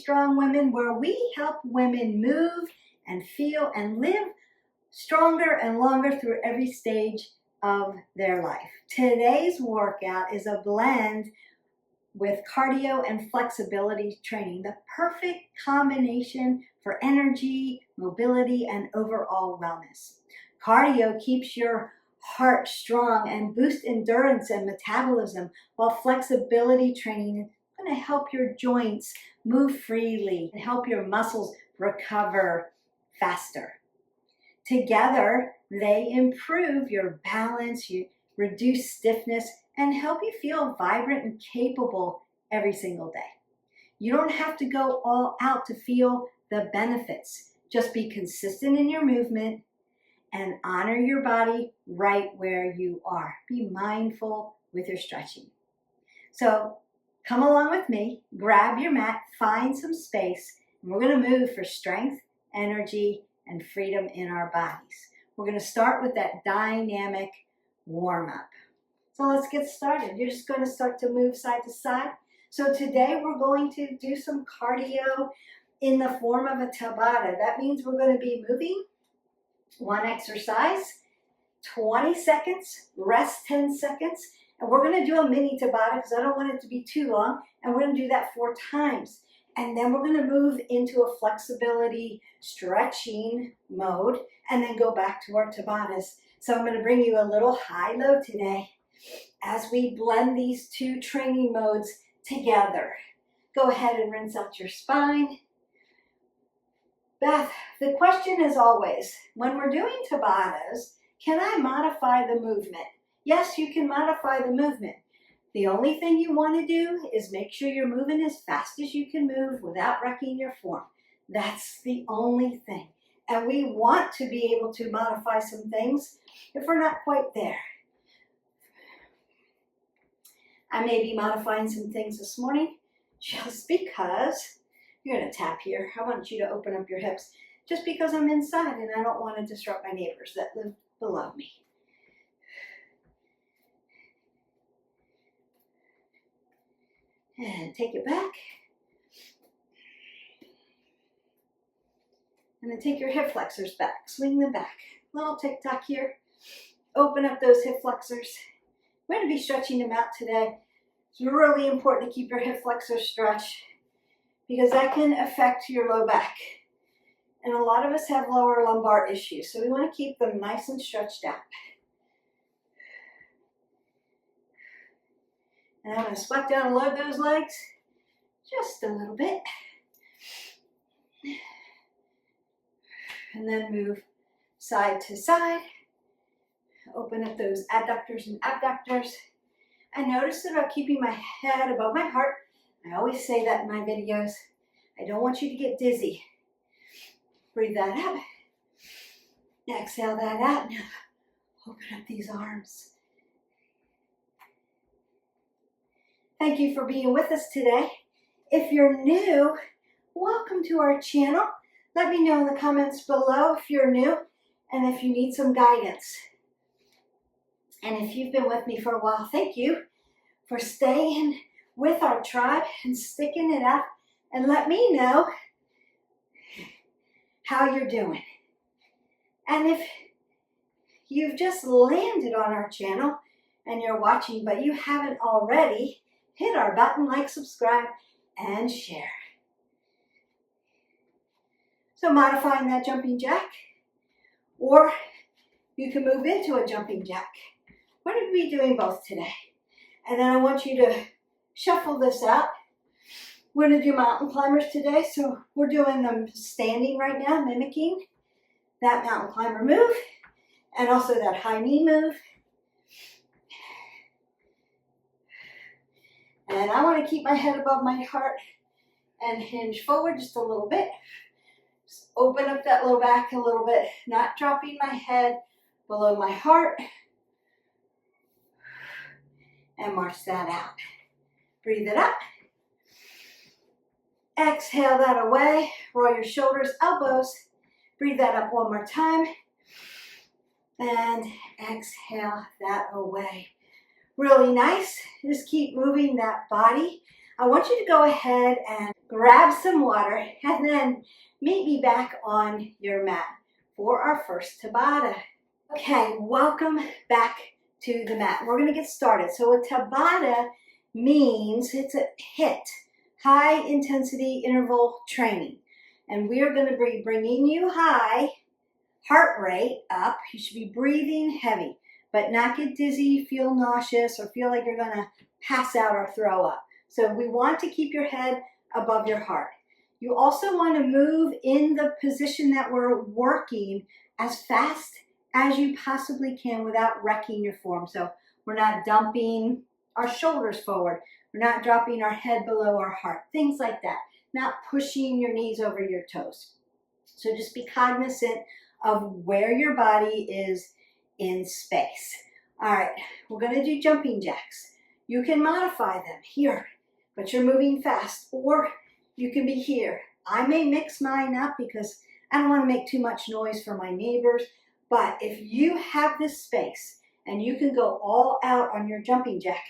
Strong Women, where we help women move and feel and live stronger and longer through every stage of their life. Today's workout is a blend with cardio and flexibility training, the perfect combination for energy, mobility, and overall wellness. Cardio keeps your heart strong and boosts endurance and metabolism, while flexibility training is going to help your joints move freely and help your muscles recover faster. Together, they improve your balance, you reduce stiffness, and help you feel vibrant and capable every single day. You don't have to go all out to feel the benefits. Just be consistent in your movement and honor your body right where you are. Be mindful with your stretching. So come along with me, grab your mat, find some space, and we're going to move for strength, energy, and freedom in our bodies. We're going to start with that dynamic warm-up. So let's get started. You're just going to start to move side to side. So today we're going to do some cardio in the form of a Tabata. That means we're going to be moving one exercise, 20 seconds, rest 10 seconds, and we're going to do a mini Tabata because I don't want it to be too long, and we're going to do that 4 times. And then we're going to move into a flexibility stretching mode and then go back to our Tabatas. So I'm going to bring you a little high-low today as we blend these 2 training modes together. Go ahead and rinse out your spine. Beth, the question is always, when we're doing Tabatas, can I modify the movement? Yes, you can modify the movement. The only thing you want to do is make sure you're moving as fast as you can move without wrecking your form. That's the only thing. And we want to be able to modify some things if we're not quite there. I may be modifying some things this morning just because, you're going to tap here. I want you to open up your hips just because I'm inside and I don't want to disrupt my neighbors that live below me. And take it back. And then take your hip flexors back. Swing them back. Little tick-tock here. Open up those hip flexors. We're going to be stretching them out today. It's really important to keep your hip flexors stretched because that can affect your low back. And a lot of us have lower lumbar issues, so we want to keep them nice and stretched out. And I'm going to sweat down and load those legs just a little bit. And then move side to side. Open up those adductors and abductors. I notice about keeping my head above my heart. I always say that in my videos. I don't want you to get dizzy. Breathe that out. Exhale that out. Now open up these arms. Thank you for being with us today. If you're new, welcome to our channel. Let me know in the comments below if you're new and if you need some guidance. And if you've been with me for a while, thank you for staying with our tribe and sticking it out, and let me know how you're doing. And if you've just landed on our channel and you're watching but you haven't already, hit our button, like, subscribe, and share. So modifying that jumping jack, or you can move into a jumping jack. We're going to be doing both today. And then I want you to shuffle this out. We're going to do mountain climbers today, so we're doing them standing right now, mimicking that mountain climber move, and also that high knee move. And I want to keep my head above my heart and hinge forward just a little bit. Just open up that low back a little bit, not dropping my head below my heart. And march that out. Breathe it up. Exhale that away. Roll your shoulders, elbows. Breathe that up one more time. And exhale that away. Really nice. Just keep moving that body. I want you to go ahead and grab some water and then meet me back on your mat for our first Tabata. Okay, welcome back to the mat. We're going to get started. So a Tabata means it's a HIIT, high intensity interval training. And we are going to be bringing you high heart rate up. You should be breathing heavy, but not get dizzy, feel nauseous, or feel like you're going to pass out or throw up. So we want to keep your head above your heart. You also want to move in the position that we're working as fast as you possibly can without wrecking your form. So we're not dumping our shoulders forward. We're not dropping our head below our heart. Things like that. Not pushing your knees over your toes. So just be cognizant of where your body is in space. All right, we're going to do jumping jacks. You can modify them here, but you're moving fast, or you can be here. I may mix mine up because I don't want to make too much noise for my neighbors, but if you have this space and you can go all out on your jumping jack,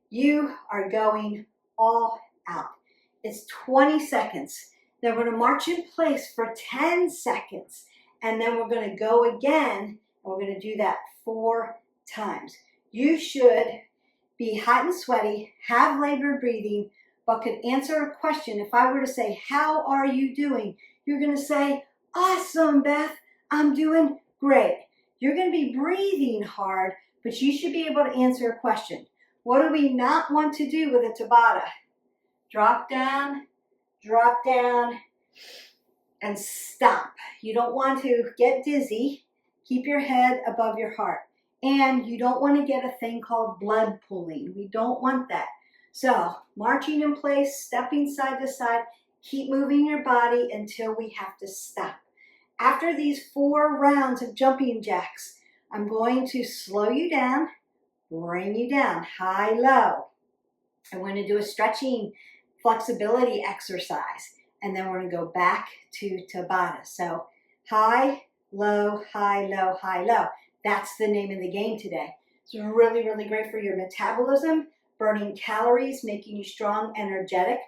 you are going all out. It's 20 seconds. Then we're going to march in place for 10 seconds, and then we're going to go again, and we're going to do that 4 times. You should be hot and sweaty, have labored breathing, but could answer a question. If I were to say, how are you doing? You're going to say, awesome, Beth, I'm doing great. You're going to be breathing hard, but you should be able to answer a question. What do we not want to do with a Tabata? Drop down, and stop. You don't want to get dizzy. Keep your head above your heart. And you don't want to get a thing called blood pooling. We don't want that. So, marching in place, stepping side to side, keep moving your body until we have to stop. After these 4 rounds of jumping jacks, I'm going to slow you down, bring you down, high, low. I'm going to do a stretching flexibility exercise, and then we're going to go back to Tabata. So high, low, high, low, high, low. That's the name of the game today. It's really, really great for your metabolism, burning calories, making you strong, energetic.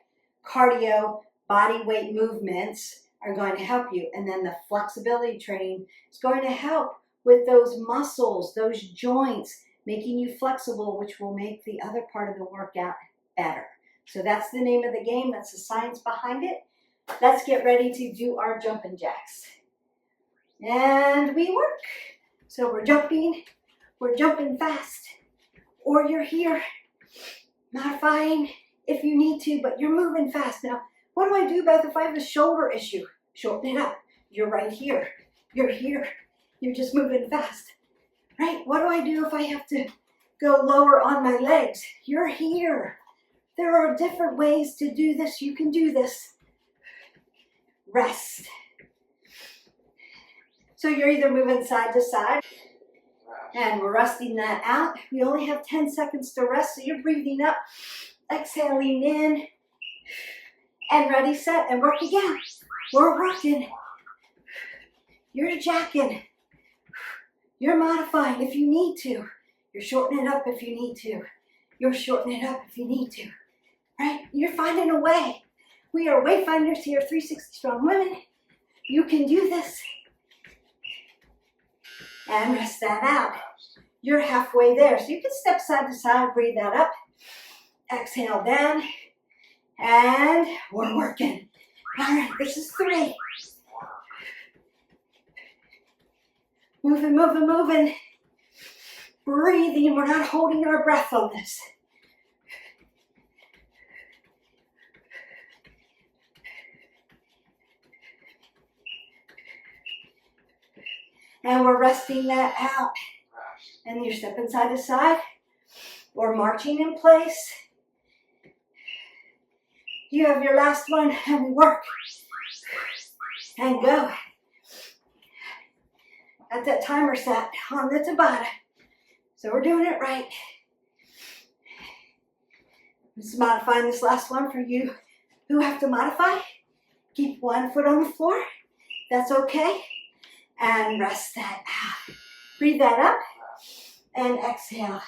Cardio, body weight movements are going to help you. And then the flexibility training is going to help with those muscles, those joints, making you flexible, which will make the other part of the workout better. So that's the name of the game. That's the science behind it. Let's get ready to do our jumping jacks. And we work. So we're jumping fast, or you're here modifying if you need to, but you're moving fast. Now, what do I do, Beth, if I have a shoulder issue? Shorten it up. You're right here. You're here. You're just moving fast, right? What do I do if I have to go lower on my legs? You're here. There are different ways to do this. You can do this. Rest. So you're either moving side to side, and we're resting that out. We only have 10 seconds to rest, so you're breathing up, exhaling in, and ready, set, and work again. We're working. You're jacking. You're modifying if you need to. You're shortening it up if you need to. You're shortening it up if you need to. Right? You're finding a way. We are Wayfinders here, 360 Strong Women. You can do this. And rest that out. You're halfway there. So you can step side to side, breathe that up. Exhale down. And we're working. All right, this is 3. Moving, moving, moving. Breathing. We're not holding our breath on this. And we're resting that out. And you're stepping side to side. We're marching in place. You have your last one, and we work. And go. Got that timer set on the Tabata. So we're doing it right. Just modifying this last one for you who have to modify. Keep one foot on the floor. That's okay. And rest that out. Breathe that up and exhale.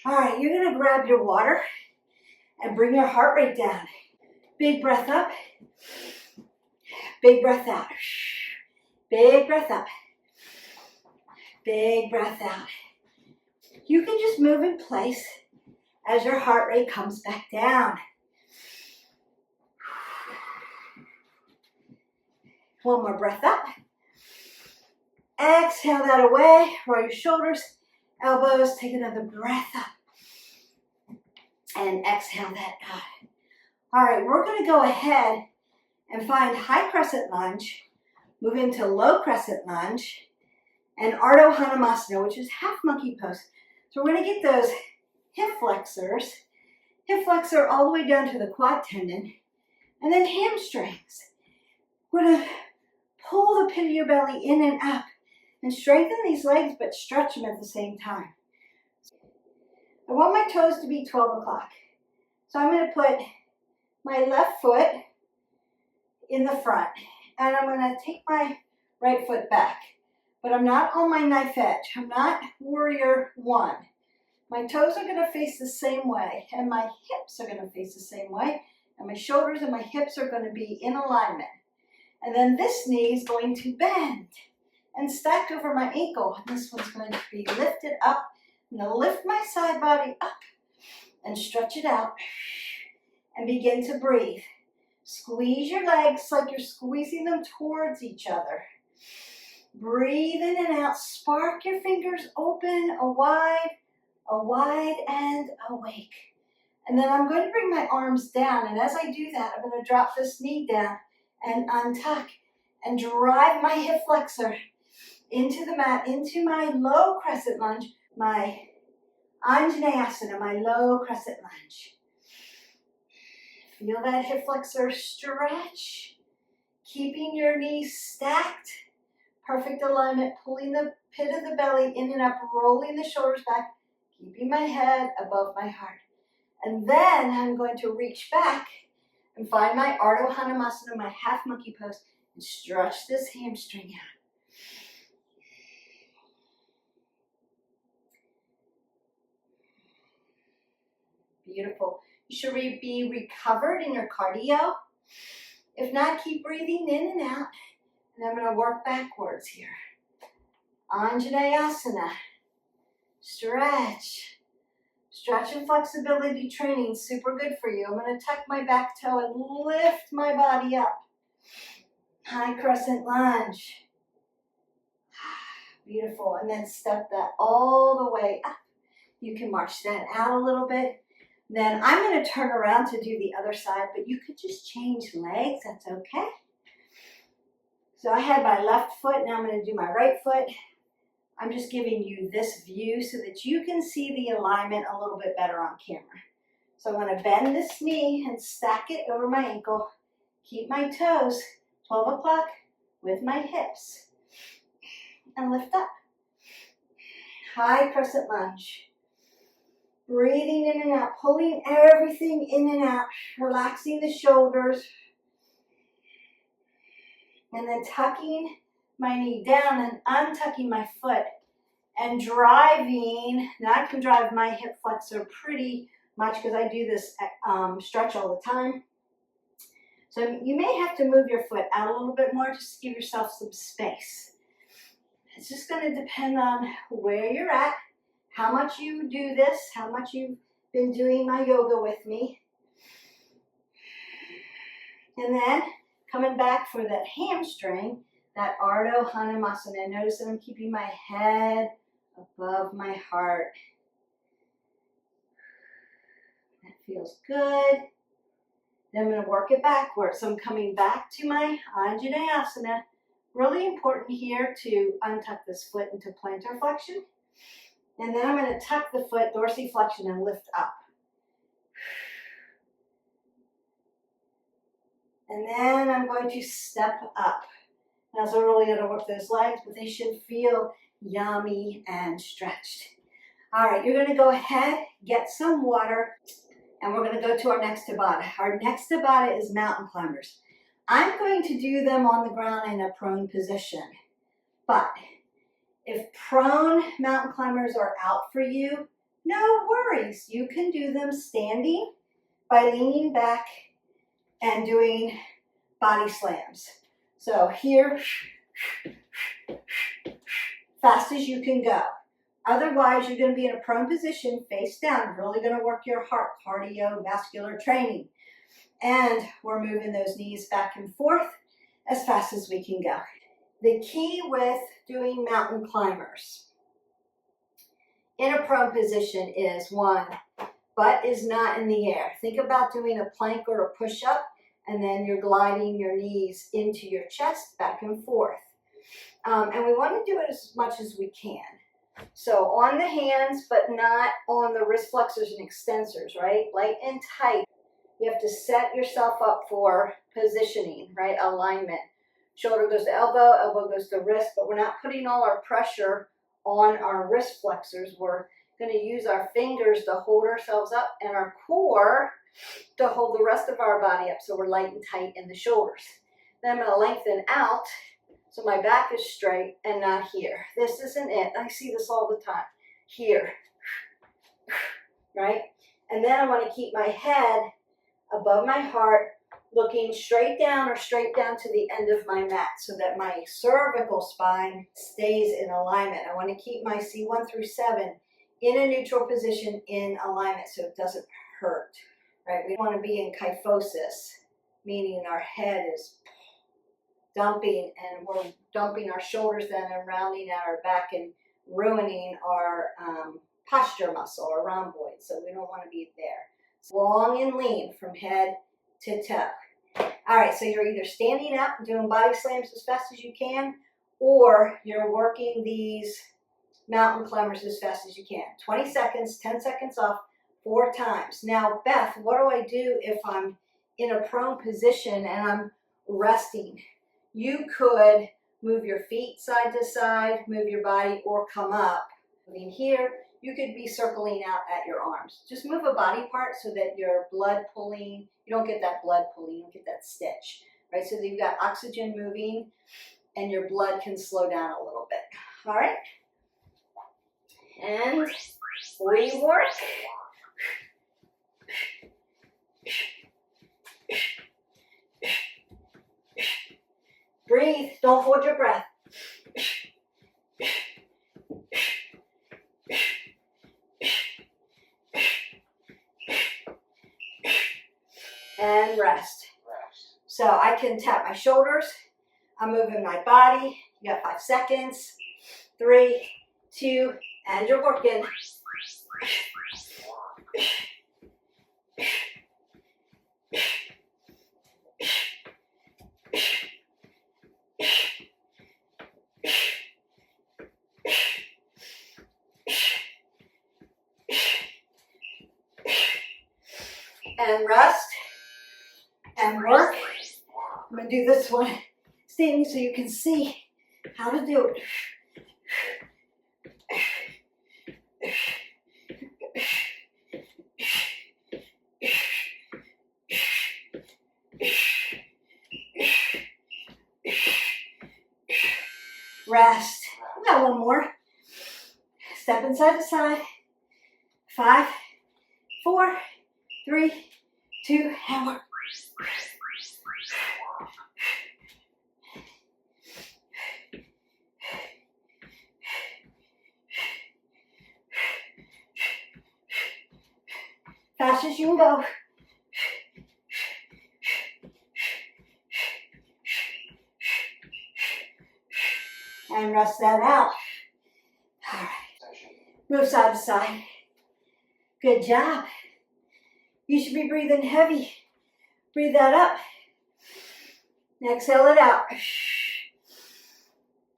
All right, you're going to grab your water and bring your heart rate down. Big breath up, big breath out. Big breath up, big breath out. You can just move in place as your heart rate comes back down. One more breath up. Exhale that away. Roll your shoulders, elbows. Take another breath up. And exhale that out. All right, we're going to go ahead and find high crescent lunge, move into low crescent lunge, and Ardha Hanumasana, which is half monkey pose. So we're going to get those hip flexor all the way down to the quad tendon, and then hamstrings. We're going to pull the pit of your belly in and up and strengthen these legs, but stretch them at the same time. I want my toes to be 12 o'clock. So I'm going to put my left foot in the front, and I'm going to take my right foot back. But I'm not on my knife edge. I'm not warrior one. My toes are going to face the same way, and my hips are going to face the same way, and my shoulders and my hips are going to be in alignment. And then this knee is going to bend and stack over my ankle. And this one's going to be lifted up. I'm going to lift my side body up and stretch it out and begin to breathe. Squeeze your legs like you're squeezing them towards each other. Breathe in and out. Spark your fingers open, wide and awake. And then I'm going to bring my arms down. And as I do that, I'm going to drop this knee down and untuck and drive my hip flexor into the mat, into my low crescent lunge, my Anjaneyasana, my low crescent lunge. Feel that hip flexor stretch, keeping your knees stacked, perfect alignment, pulling the pit of the belly in and up, rolling the shoulders back, keeping my head above my heart. And then I'm going to reach back and find my Ardha Hanumasana, my half monkey pose, and stretch this hamstring out. Beautiful. You should be recovered in your cardio. If not, keep breathing in and out. And I'm going to work backwards here. Anjaneyasana. Stretch. Stretch and flexibility training, super good for you. I'm going to tuck my back toe and lift my body up. High crescent lunge. Beautiful. And then step that all the way up. You can march that out a little bit. Then I'm going to turn around to do the other side, but you could just change legs. That's okay. So I had my left foot. Now I'm going to do my right foot. I'm just giving you this view so that you can see the alignment a little bit better on camera. So I'm going to bend this knee and stack it over my ankle. Keep my toes 12 o'clock with my hips. And lift up. High crescent lunge. Breathing in and out, pulling everything in and out, relaxing the shoulders. And then tucking my knee down and untucking my foot and driving. Now I can drive my hip flexor pretty much because I do this stretch all the time. So you may have to move your foot out a little bit more just to give yourself some space. It's just going to depend on where you're at, how much you do this, how much you've been doing my yoga with me. And then coming back for that hamstring, that Ardha Hanumasana. Notice that I'm keeping my head above my heart. That feels good. Then I'm going to work it backwards. So I'm coming back to my Anjaneyasana. Really important here to untuck this foot into plantar flexion. And then I'm going to tuck the foot, dorsiflexion, and lift up. And then I'm going to step up. Now, so I'm really going to work those legs, but they should feel yummy and stretched. All right, you're going to go ahead, get some water, and we're going to go to our next Tabata. Our next Tabata is mountain climbers. I'm going to do them on the ground in a prone position. But if prone mountain climbers are out for you, no worries. You can do them standing by leaning back and doing body slams. So here, fast as you can go. Otherwise, you're going to be in a prone position, face down, really going to work your heart, cardiovascular training. And we're moving those knees back and forth as fast as we can go. The key with doing mountain climbers in a prone position is, one, butt is not in the air. Think about doing a plank or a push-up, and then you're gliding your knees into your chest, back and forth. And we want to do it as much as we can. So on the hands, but not on the wrist flexors and extensors, right? Light and tight. You have to set yourself up for positioning, right? Alignment. Shoulder goes to elbow, elbow goes to wrist, but we're not putting all our pressure on our wrist flexors. We're going to use our fingers to hold ourselves up and our core to hold the rest of our body up, so we're light and tight in the shoulders. Then I'm going to lengthen out so my back is straight and not here. This isn't it. I see this all the time. Here, right? And then I want to keep my head above my heart, looking straight down or straight down to the end of my mat so that my cervical spine stays in alignment. I want to keep my C1 through 7 in a neutral position in alignment so it doesn't hurt, right? We want to be in kyphosis, meaning our head is dumping and we're dumping our shoulders then and rounding out our back and ruining our posture muscle or rhomboid. So we don't want to be there. So long and lean from head to toe. All right, so you're either standing up and doing body slams as fast as you can, or you're working these mountain climbers as fast as you can. 20 seconds, 10 seconds off, 4 times. Now, Beth, what do I do if I'm in a prone position and I'm resting? You could move your feet side to side, move your body, or come up. I mean, here, you could be circling out at your arms. Just move a body part so that your blood pulling, you don't get that blood pulling, you don't get that stitch, right? So that you've got oxygen moving and your blood can slow down a little bit. All right? And we work. Breathe, don't hold your breath. And rest. So I can tap my shoulders. I'm moving my body. You got 5 seconds. 3, 2, and you're working. And rest and work. I'm going to do this one standing so you can see how to do it. Rest. We got one more. Step side to side. 5, 4, 3, 2, and work. Fast as you can go. And rest that out. All right. Move side to side. Good job. You should be breathing heavy. Breathe that up. Exhale it out.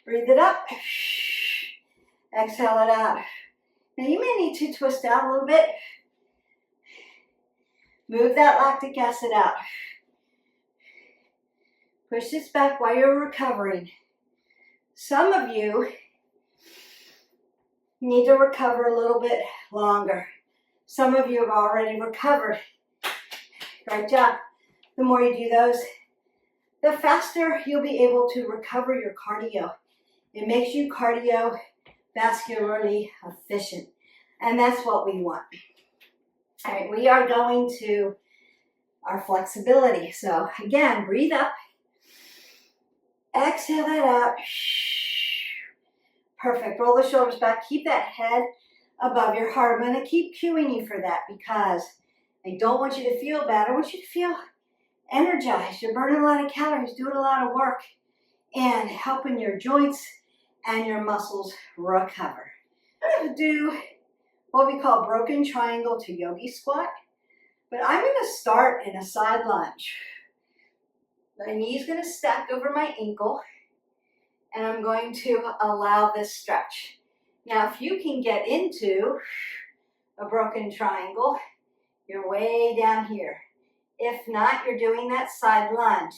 Breathe it up. Exhale it out. Now you may need to twist out a little bit. Move that lactic acid out. Push this back while you're recovering. Some of you need to recover a little bit longer. Some of you have already recovered. Great job. The more you do those, the faster you'll be able to recover your cardio. It makes you cardiovascularly efficient. And that's what we want. All right, we are going to our flexibility. So again, breathe up. Exhale that out. Perfect. Roll the shoulders back. Keep that head above your heart. I'm going to keep cueing you for that because I don't want you to feel bad. I want you to feel energized. You're burning a lot of calories, doing a lot of work, and helping your joints and your muscles recover. I'm going to do what we call broken triangle to yogi squat, but I'm going to start in a side lunge. My knee's going to stack over my ankle, and I'm going to allow this stretch. Now, if you can get into a broken triangle, you're way down here. If not, you're doing that side lunge,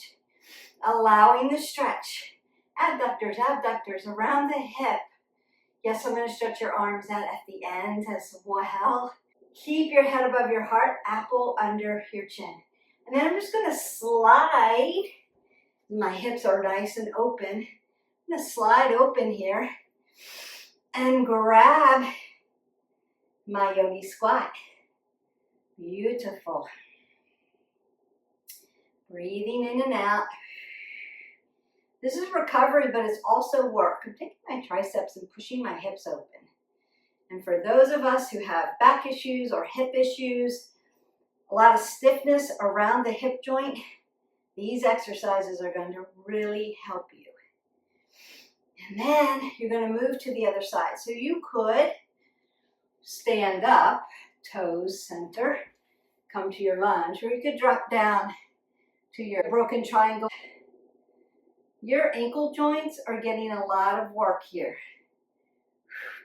allowing the stretch. Abductors around the hip. Yes, I'm going to stretch your arms out at the end as well. Keep your head above your heart, apple under your chin. And then I'm just going to slide. My hips are nice and open. I'm going to slide open here and grab my yogi squat. Beautiful. Breathing in and out. This is recovery, but it's also work. I'm taking my triceps and pushing my hips open. And for those of us who have back issues or hip issues, a lot of stiffness around the hip joint, these exercises are going to really help you. And then you're going to move to the other side. So you could stand up, toes center, come to your lunge, or you could drop down to your broken triangle. Your ankle joints are getting a lot of work here.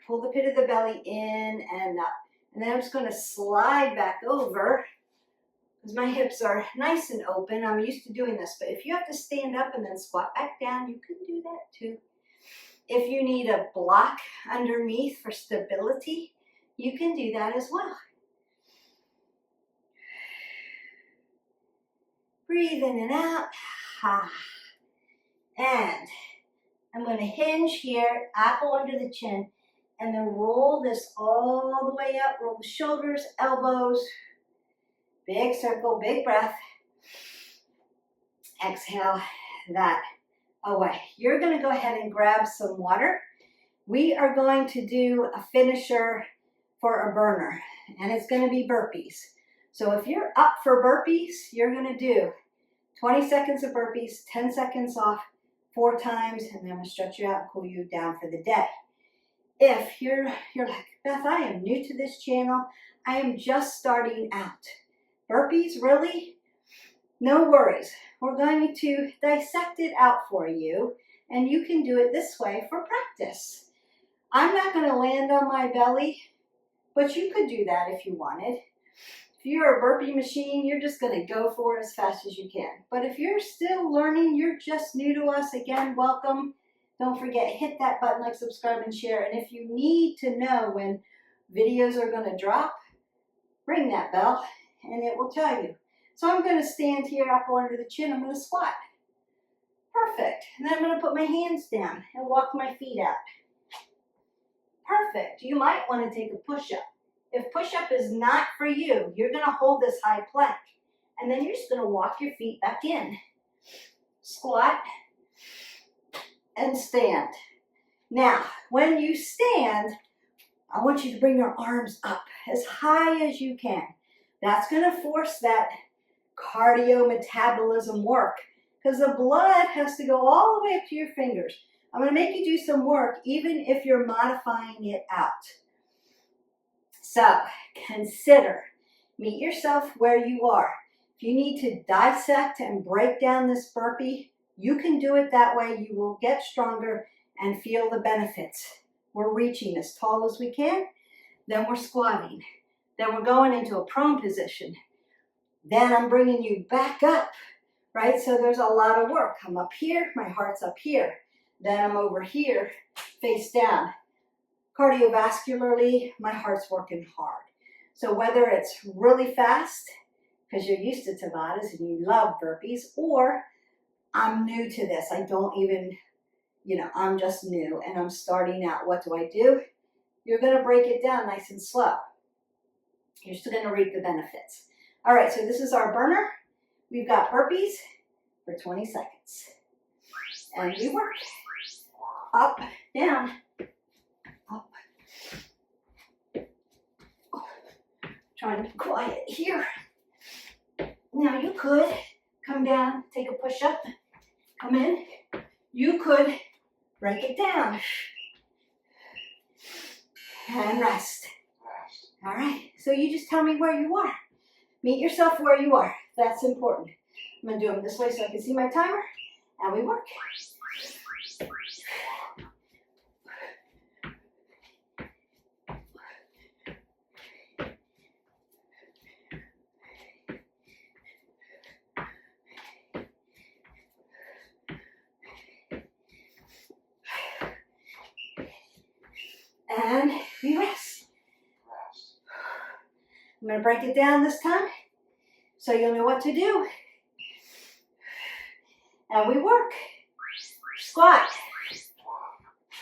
Pull the pit of the belly in and up. And then I'm just going to slide back over because my hips are nice and open. I'm used to doing this, but if you have to stand up and then squat back down, you can do that too. If you need a block underneath for stability, you can do that as well. Breathe in and out. And I'm going to hinge here, apple under the chin, and then roll this all the way up. Roll the shoulders, elbows. Big circle, big breath. Exhale that away. You're going to go ahead and grab some water. We are going to do a finisher for a burner, and it's going to be burpees. So if you're up for burpees, you're going to do 20 seconds of burpees, 10 seconds off, 4 times, and then I'm going to stretch you out and cool you down for the day. If you're like, Beth, I am new to this channel. I am just starting out. Burpees, really? No worries. We're going to dissect it out for you, and you can do it this way for practice. I'm not going to land on my belly, but you could do that if you wanted. If you're a burpee machine, you're just going to go for it as fast as you can. But if you're still learning, you're just new to us, again, welcome. Don't forget, hit that button, like, subscribe, and share. And if you need to know when videos are going to drop, ring that bell, and it will tell you. So I'm going to stand here, apple under the chin. I'm going to squat. Perfect. And then I'm going to put my hands down and walk my feet out. Perfect. You might want to take a push-up. If push-up is not for you, you're going to hold this high plank. And then you're just going to walk your feet back in. Squat and stand. Now, when you stand, I want you to bring your arms up as high as you can. That's going to force that cardio metabolism work because the blood has to go all the way up to your fingers. I'm going to make you do some work even if you're modifying it out. So consider, meet yourself where you are. If you need to dissect and break down this burpee, you can do it that way. You will get stronger and feel the benefits. We're reaching as tall as we can, then we're squatting. Then we're going into a prone position. Then I'm bringing you back up, right? So there's a lot of work. I'm up here, my heart's up here. Then I'm over here, face down. Cardiovascularly, my heart's working hard. So whether it's really fast, because you're used to Tabatas and you love burpees, or I'm new to this, I don't even, I'm just new and I'm starting out. What do I do? You're going to break it down nice and slow. You're still going to reap the benefits. All right, so this is our burner. We've got burpees for 20 seconds. And we work. Up, down, up. Trying to be quiet here. Now you could come down, take a push-up, come in. You could break it down. And rest. All right, so you just tell me where you are. Meet yourself where you are. That's important. I'm gonna do them this way so I can see my timer, and we work. And we rest. I'm going to break it down this time so you'll know what to do. And we work. Squat.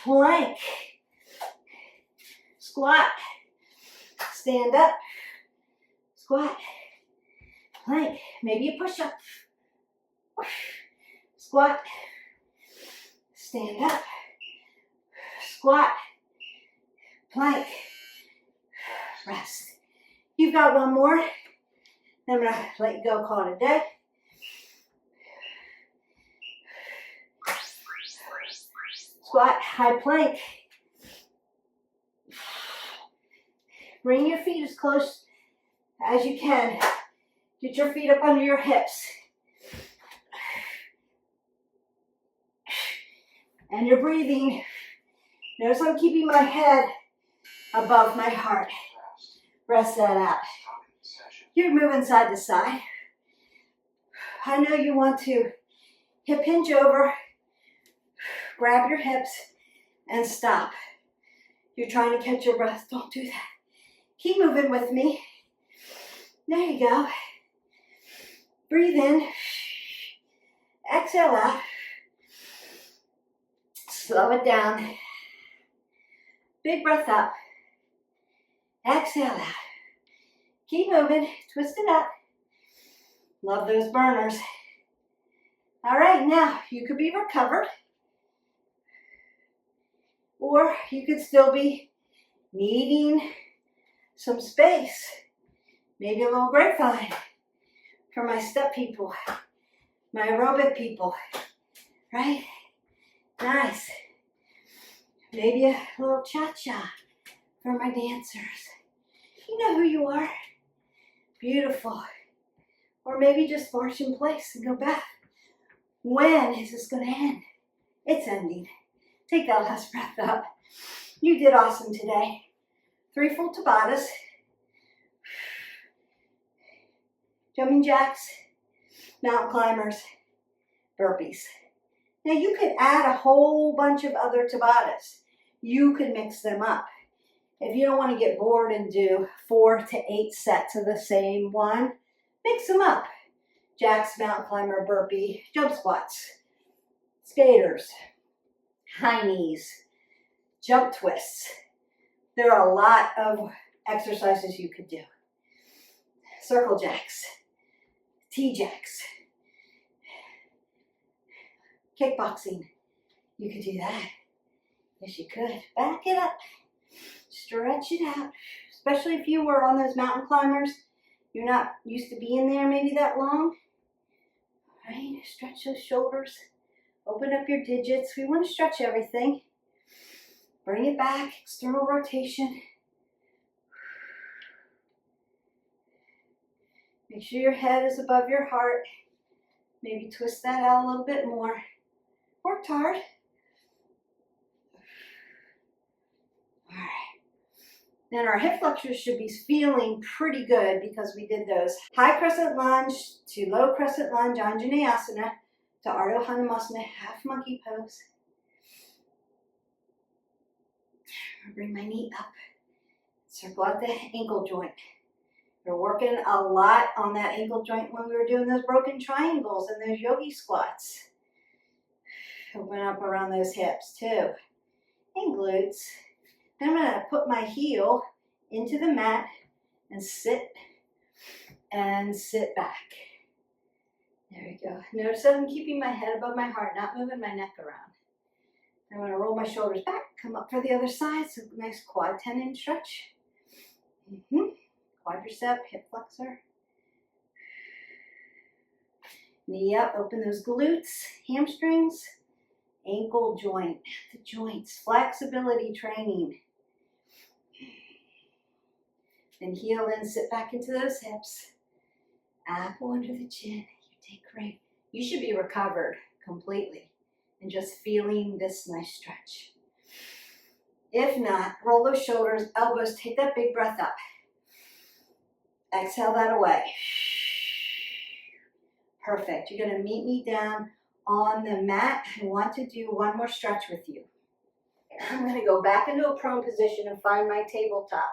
Plank. Squat. Stand up. Squat. Plank. Maybe a push-up. Squat. Stand up. Squat. Plank. Rest. You've got one more. Then I'm going to let you go, call it a day. Squat, high plank. Bring your feet as close as you can. Get your feet up under your hips. And you're breathing. Notice I'm keeping my head above my heart. Rest that out. You're moving side to side. I know you want to hip hinge over, grab your hips, and stop. You're trying to catch your breath. Don't do that. Keep moving with me. There you go. Breathe in. Exhale out. Slow it down. Big breath up. Exhale out. Keep moving. Twist it up. Love those burners. All right, now you could be recovered, or you could still be needing some space. Maybe a little grapevine for my step people, my aerobic people, right? Nice. Maybe a little cha-cha for my dancers. You know who you are. Beautiful. Or maybe just march in place and go back. When is this going to end? It's ending. Take that last breath up. You did awesome today. 3 full Tabatas. Jumping jacks, mountain climbers, burpees. Now you could add a whole bunch of other Tabatas. You could mix them up. If you don't want to get bored and do 4 to 8 sets of the same one, mix them up. Jacks, mountain climber, burpee, jump squats, skaters, high knees, jump twists. There are a lot of exercises you could do. Circle jacks, T-jacks, kickboxing. You could do that. Yes, you could. Back it up. Stretch it out. Especially if you were on those mountain climbers. You're not used to being there maybe that long. Right? Stretch those shoulders. Open up your digits. We want to stretch everything. Bring it back. External rotation. Make sure your head is above your heart. Maybe twist that out a little bit more. Worked hard. All right. Then our hip flexors should be feeling pretty good because we did those high crescent lunge to low crescent lunge, Anjaneyasana, to Ardha Hanumasana, half monkey pose. Bring my knee up. Circle out the ankle joint. We're working a lot on that ankle joint when we were doing those broken triangles and those yogi squats. Open up around those hips too. And glutes. Then I'm going to put my heel into the mat and sit back. There we go. Notice that I'm keeping my head above my heart, not moving my neck around. I'm going to roll my shoulders back, come up for the other side. So nice quad tendon stretch. Quadricep, hip flexor. Knee up, open those glutes, hamstrings, ankle joint, the joints, flexibility training. Then heel in, sit back into those hips. Apple under the chin. You did great. You should be recovered completely and just feeling this nice stretch. If not, roll those shoulders, elbows, take that big breath up. Exhale that away. Perfect. You're going to meet me down on the mat. I want to do one more stretch with you. I'm going to go back into a prone position and find my tabletop.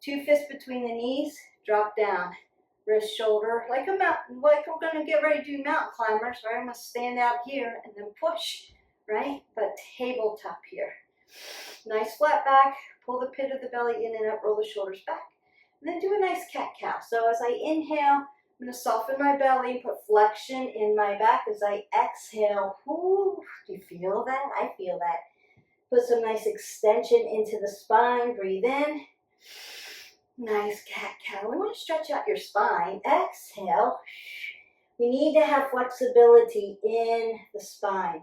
2 fists between the knees, drop down. Wrist, shoulder, like I'm going to get ready to do mountain climbers, right? I'm going to stand out here and then push, right? But tabletop here. Nice flat back, pull the pit of the belly in and up, roll the shoulders back. And then do a nice cat-cow. So as I inhale, I'm going to soften my belly, put flexion in my back. As I exhale, do you feel that? I feel that. Put some nice extension into the spine, breathe in. Nice cat-cow. We want to stretch out your spine. Exhale. We need to have flexibility in the spine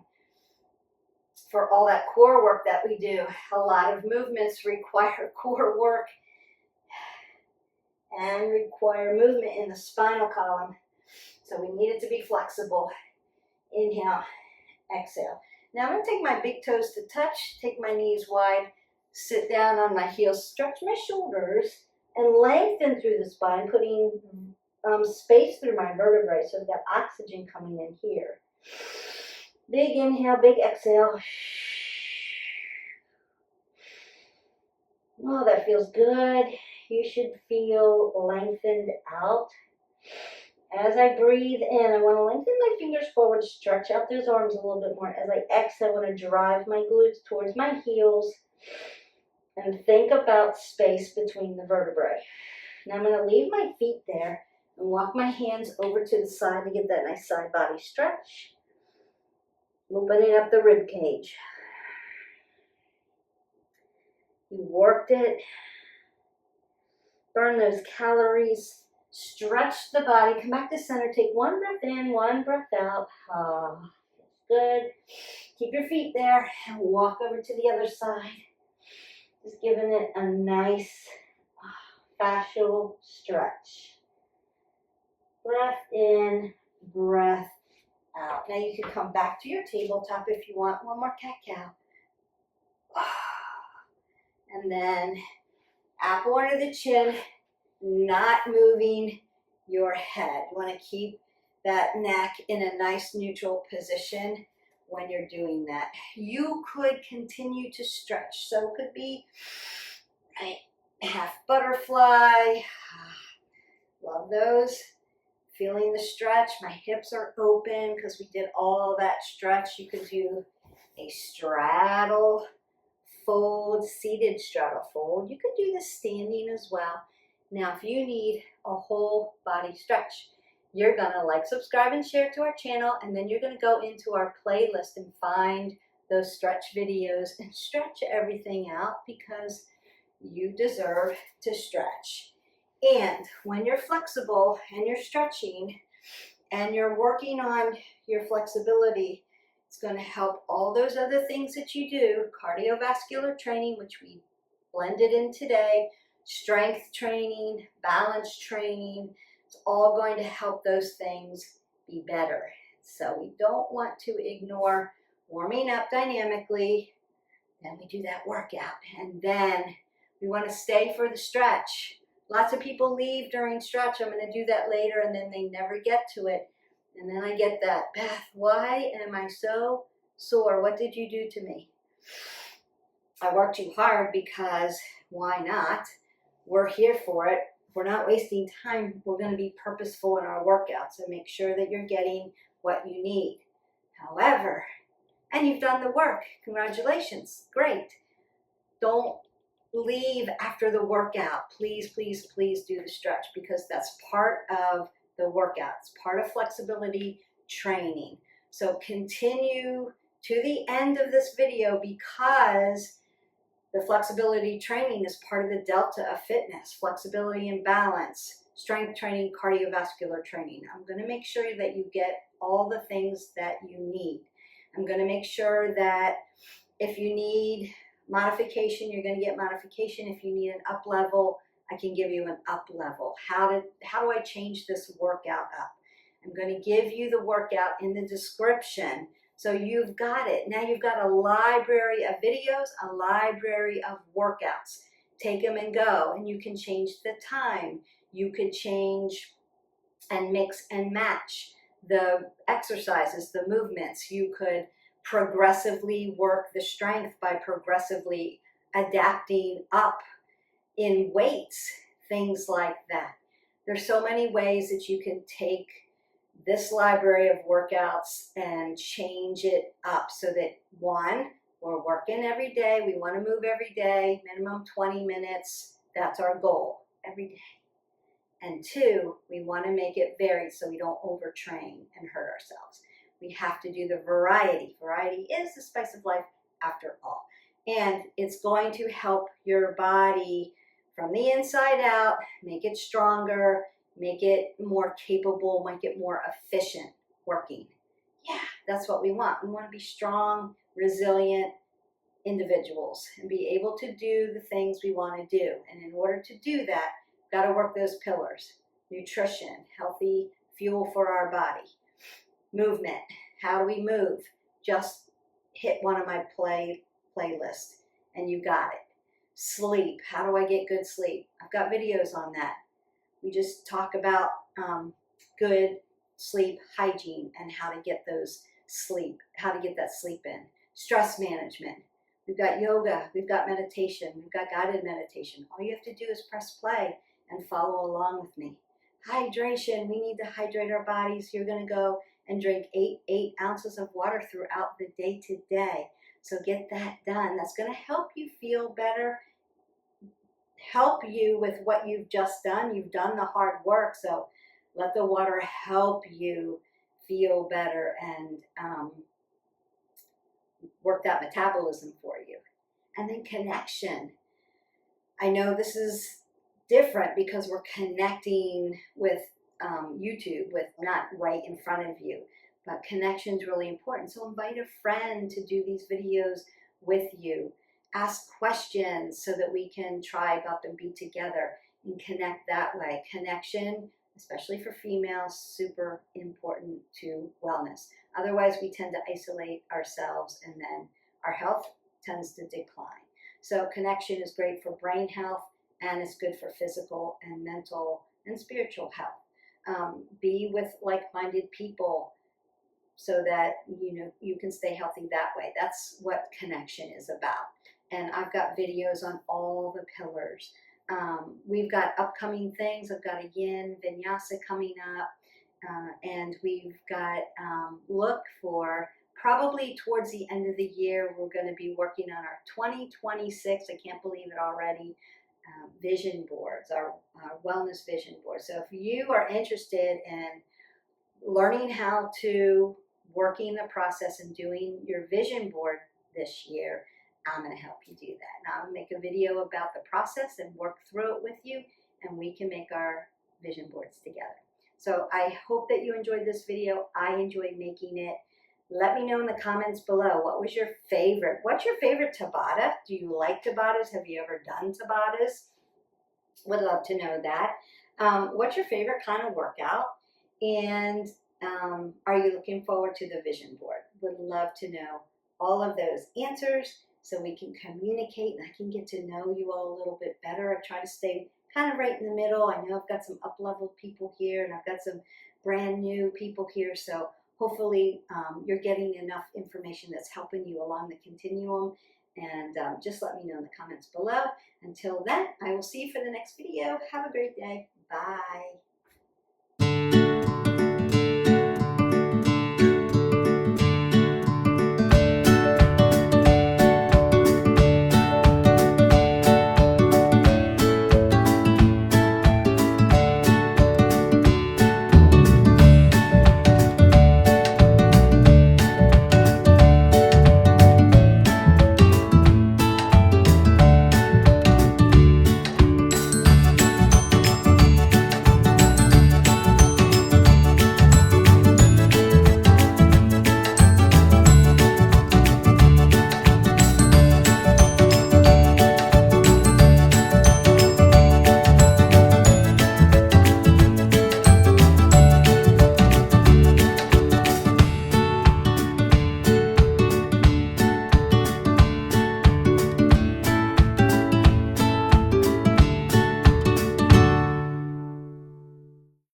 for all that core work that we do. A lot of movements require core work and require movement in the spinal column. So we need it to be flexible. Inhale, exhale. Now I'm going to take my big toes to touch, take my knees wide, sit down on my heels, stretch my shoulders, and lengthen through the spine, putting space through my vertebrae. So I've got oxygen coming in here. Big inhale, big exhale. Oh, that feels good. You should feel lengthened out. As I breathe in, I want to lengthen my fingers forward, stretch out those arms a little bit more. As I exhale, I want to drive my glutes towards my heels and think about space between the vertebrae. Now I'm going to leave my feet there and walk my hands over to the side to get that nice side body stretch. Opening up the rib cage. You worked it. Burn those calories. Stretch the body. Come back to center. Take one breath in, one breath out. Good. Keep your feet there and walk over to the other side. Just giving it a nice fascial stretch. Breath in, breath out. Now you can come back to your tabletop if you want. One more cat-cow. And then apple under the chin, not moving your head. You want to keep that neck in a nice neutral position when you're doing that. You could continue to stretch. So it could be right, half butterfly. Love those. Feeling the stretch. My hips are open because we did all that stretch. You could do a straddle fold, seated straddle fold. You could do this standing as well. Now, if you need a whole body stretch, you're going to like, subscribe, and share to our channel, and then you're going to go into our playlist and find those stretch videos and stretch everything out because you deserve to stretch. And when you're flexible and you're stretching and you're working on your flexibility, it's going to help all those other things that you do, cardiovascular training, which we blended in today, strength training, balance training. It's all going to help those things be better. So we don't want to ignore warming up dynamically. Then we do that workout. And then we want to stay for the stretch. Lots of people leave during stretch. I'm going to do that later, and then they never get to it. And then I get that, Beth, why am I so sore? What did you do to me? I worked too hard because why not? We're here for it. We're not wasting time. We're going to be purposeful in our workouts and make sure that you're getting what you need. However, and you've done the work. Congratulations. Great. Don't leave after the workout. Please, please, please do the stretch because that's part of the workout. It's part of flexibility training. So continue to the end of this video, because the flexibility training is part of the delta of fitness: flexibility and balance, strength training, cardiovascular training. I'm going to make sure that you get all the things that you need. I'm going to make sure that if you need modification, you're going to get modification. If you need an up level, I can give you an up level. How do I change this workout up? I'm going to give you the workout in the description, so you've got it. Now you've got a library of videos, a library of workouts. Take them and go, and you can change the time. You could change and mix and match the exercises, the movements. You could progressively work the strength by progressively adapting up in weights, things like that. There's so many ways that you can take this library of workouts and change it up, so that, one, we're working every day. We want to move every day, minimum 20 minutes. That's our goal every day. And two, we want to make it varied so we don't overtrain and hurt ourselves. We have to do the variety. Variety is the spice of life after all. And it's going to help your body from the inside out, make it stronger, make it more capable, make it more efficient working. Yeah, that's what we want. We want to be strong, resilient individuals and be able to do the things we want to do. And in order to do that, got to work those pillars: nutrition, healthy fuel for our body; movement, how do we move? Just hit one of my playlists and you got it. Sleep, how do I get good sleep? I've got videos on that. We just talk about good sleep hygiene and how to get how to get that sleep in. Stress management. We've got yoga, we've got meditation, we've got guided meditation. All you have to do is press play and follow along with me. Hydration, we need to hydrate our bodies. You're going to go and drink 8 ounces of water throughout the day today. So get that done. That's going to help you feel better, help you with what you've just done. You've done the hard work, so let the water help you feel better and work that metabolism for you. And then connection. I know this is different because we're connecting with YouTube, with not right in front of you, but connection is really important. So invite a friend to do these videos with you. Ask questions so that we can tribe up and be together and connect that way. Connection, especially for females, super important to wellness. Otherwise, we tend to isolate ourselves and then our health tends to decline. So connection is great for brain health, and it's good for physical and mental and spiritual health. Be with like-minded people so that you can stay healthy that way. That's what connection is about. And I've got videos on all the pillars. We've got upcoming things. I've got a yin vinyasa coming up, and we've got look for probably towards the end of the year. We're going to be working on our 2026. I can't believe it already. Vision boards, our wellness vision board. So if you are interested in learning how to working the process and doing your vision board this year, I'm going to help you do that. Now, I'm going to make a video about the process and work through it with you, and we can make our vision boards together. So I hope that you enjoyed this video. I enjoyed making it. Let me know in the comments below, what was your favorite? What's your favorite Tabata? Do you like Tabatas? Have you ever done Tabatas? Would love to know that. What's your favorite kind of workout? And are you looking forward to the vision board? Would love to know all of those answers so we can communicate and I can get to know you all a little bit better. I try to stay kind of right in the middle. I know I've got some up-leveled people here and I've got some brand new people here. So hopefully you're getting enough information that's helping you along the continuum. And just let me know in the comments below. Until then, I will see you for the next video. Have a great day. Bye.